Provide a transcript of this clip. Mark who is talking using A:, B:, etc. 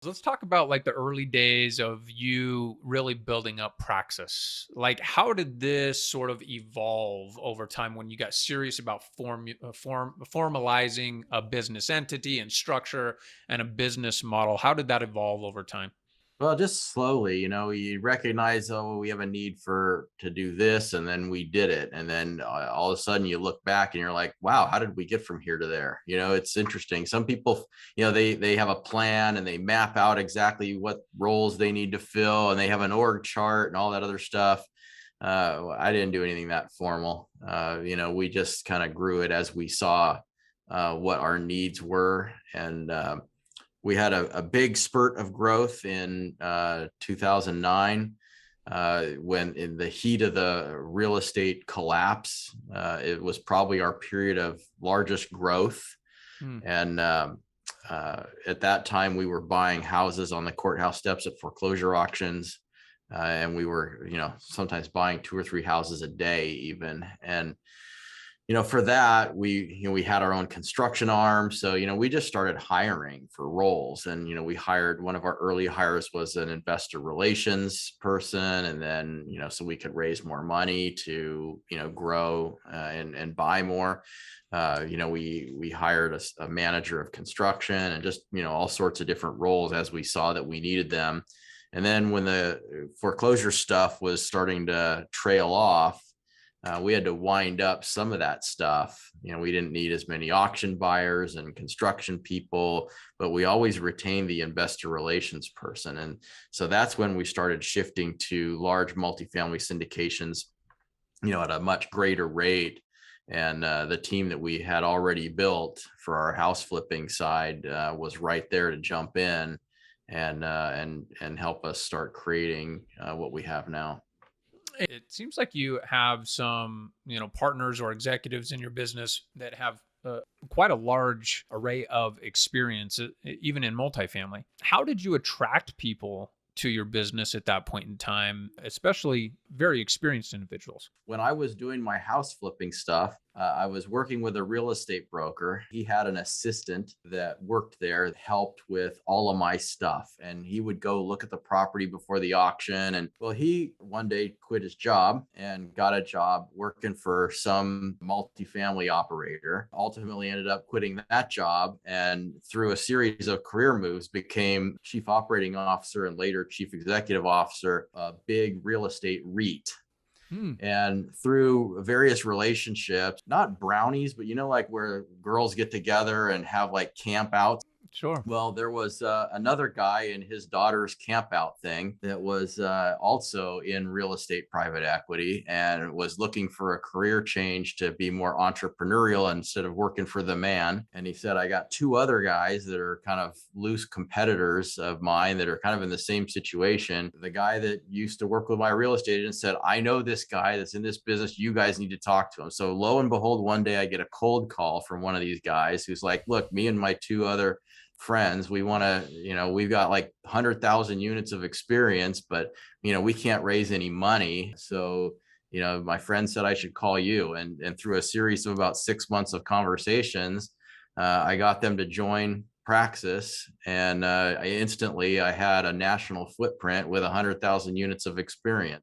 A: Let's talk about like the early days of you really building up Praxis. Like, how did this sort of evolve over time when you got serious about formalizing a business entity and structure and a business model? How did that evolve over time?
B: Well, just slowly, you recognize, oh, we have a need to do this, and then we did it, and then all of a sudden you look back and you're like, wow, how did we get from here to there? It's interesting. Some people, they have a plan and they map out exactly what roles they need to fill, and they have an org chart and all that other stuff. I didn't do anything that formal. We just kind of grew it as we saw what our needs were, and we had a big spurt of growth in 2009 when in the heat of the real estate collapse. It was probably our period of largest growth.
A: Hmm.
B: And at that time, we were buying houses on the courthouse steps at foreclosure auctions. And we were, sometimes buying two or three houses a day even. And for that, we had our own construction arm. So, we just started hiring for roles. And, we hired, one of our early hires was an investor relations person. And then, so we could raise more money to, grow and buy more. We hired a manager of construction and just, all sorts of different roles as we saw that we needed them. And then when the foreclosure stuff was starting to trail off, we had to wind up some of that stuff. We didn't need as many auction buyers and construction people, but we always retained the investor relations person. And so that's when we started shifting to large multifamily syndications, at a much greater rate. And the team that we had already built for our house flipping side was right there to jump in and help us start creating what we have now.
A: It seems like you have some, partners or executives in your business that have quite a large array of experience, even in multifamily. How did you attract people to your business at that point in time, especially very experienced individuals?
B: When I was doing my house flipping stuff, I was working with a real estate broker. He had an assistant that worked there, that helped with all of my stuff. And he would go look at the property before the auction. And well, he one day quit his job and got a job working for some multifamily operator. Ultimately ended up quitting that job and through a series of career moves became chief operating officer and later chief executive officer, a big real estate REIT.
A: Hmm.
B: And through various relationships, not brownies, but like where girls get together and have like camp outs.
A: Sure.
B: Well, there was another guy in his daughter's camp out thing that was also in real estate private equity and was looking for a career change to be more entrepreneurial instead of working for the man. And he said, I got two other guys that are kind of loose competitors of mine that are kind of in the same situation. The guy that used to work with my real estate agent said, I know this guy that's in this business. You guys need to talk to him. So lo and behold, one day I get a cold call from one of these guys who's like, look, me and my two other friends, we want to, we've got like 100,000 units of experience, but we can't raise any money. So my friend said I should call you. And through a series of about 6 months of conversations, I got them to join Praxis, and I had a national footprint with 100,000 units of experience.